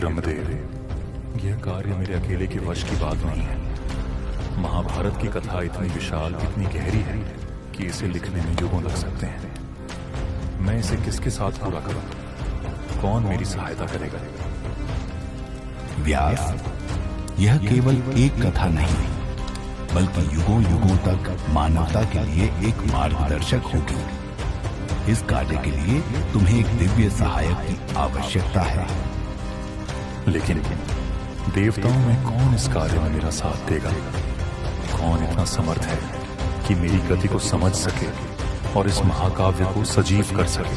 ब्रह्मदेव, यह कार्य मेरे अकेले के वश की बात नहीं है। महाभारत की कथा इतनी विशाल, इतनी गहरी है कि इसे लिखने में युगों लग सकते हैं। मैं इसे किसके साथ पूरा करूं? कौन मेरी सहायता करेगा? व्यास, यह केवल एक कथा नहीं बल्कि युगों युगों तक मानवता के लिए एक मार्गदर्शक होगी। इस कार्य के लिए तुम्हें एक दिव्य सहायक की आवश्यकता है। लेकिन देवताओं में कौन इस कार्य में मेरा साथ देगा? कौन इतना समर्थ है कि मेरी गति को समझ सके और इस महाकाव्य को सजीव कर सके?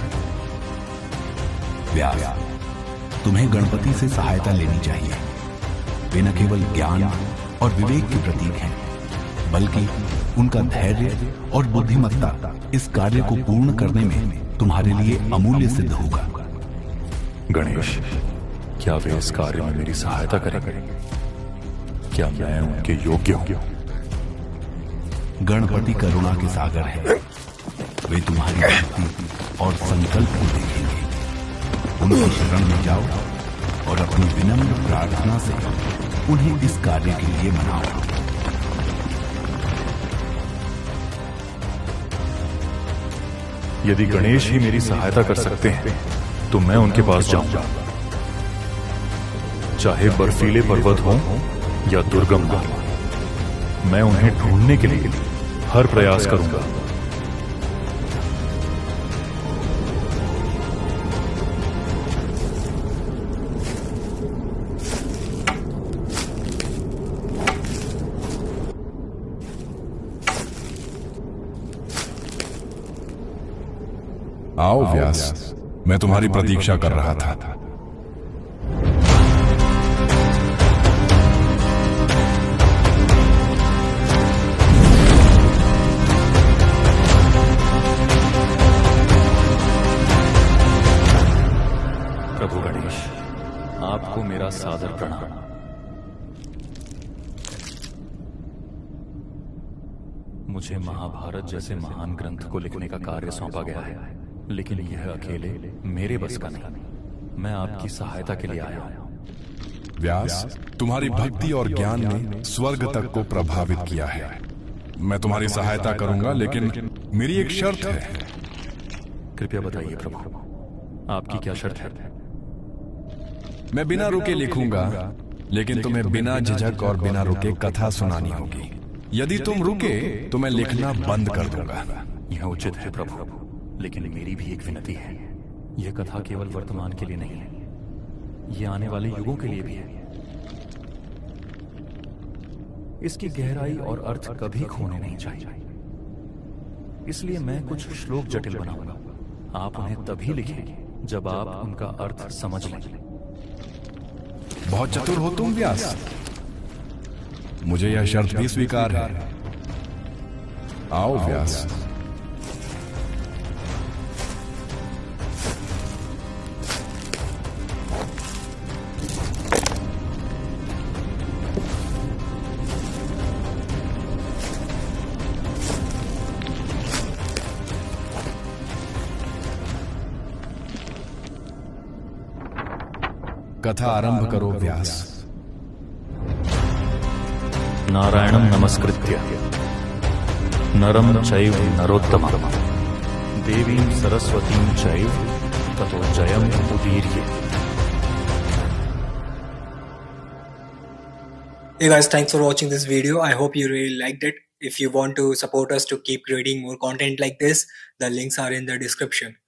व्यास, तुम्हें गणपति से सहायता लेनी चाहिए। वे न केवल ज्ञान और विवेक के प्रतीक हैं, बल्कि उनका धैर्य और बुद्धिमत्ता इस कार्य को पूर्ण करने में तुम्हारे लिए अमूल्य सिद्ध होगा। गणेश, क्या वे इस कार्य में मेरी सहायता करेंगे? क्या मैं उनके योग्य हूं? गणपति करुणा के सागर है। वे तुम्हारी भक्ति और संकल्प को देखेंगे। उनकी शरण में जाओ और अपनी विनम्र प्रार्थना से उन्हें इस कार्य के लिए मनाओ। यदि गणेश ही मेरी सहायता कर सकते हैं तो मैं उनके पास जाऊंगा, चाहे बर्फीले पर्वत हो या दुर्गम मार्ग। मैं उन्हें ढूंढने के लिए हर प्रयास करूंगा। आओ व्यास, मैं तुम्हारी प्रतीक्षा कर रहा था। प्रभु गणेश, आपको मेरा सादर प्रणाम। मुझे महाभारत जैसे महान ग्रंथ को लिखने का कार्य सौंपा गया है, लेकिन यह अकेले मेरे बस का नहीं। मैं आपकी सहायता के लिए आया हूं। व्यास, तुम्हारी भक्ति और ज्ञान ने स्वर्ग तक को प्रभावित किया है। मैं तुम्हारी सहायता करूंगा, लेकिन मेरी एक शर्त है। कृपया बताइए प्रभु, आपकी क्या शर्त है? मैं बिना रुके लिखूंगा, लेकिन तुम्हें बिना झिझक और बिना रुके कथा सुनानी होगी। यदि तुम रुके तो मैं लिखना बंद कर दूंगा। यह उचित है प्रभु, लेकिन मेरी भी एक विनती है। यह कथा केवल वर्तमान के लिए नहीं है, यह आने वाले युगों के लिए भी है। इसकी गहराई और अर्थ कभी खोने नहीं चाहिए। इसलिए मैं कुछ श्लोक जटिल बनाऊंगा। आप उन्हें तभी लिखें जब आप उनका अर्थ समझ लें। बहुत चतुर हो तुम व्यास। मुझे यह शर्त भी स्वीकार है। आओ व्यास। कथा आरंभ करो व्यास। नारायणं नमस्कृत्य नरं चैव नरोत्तमं देवीं सरस्वतीं चैव ततो जयम् उदीर्ये। Hey guys, thanks for watching this video. I hope you really liked it. If you want to support us to keep creating more content like this, the links are in the description.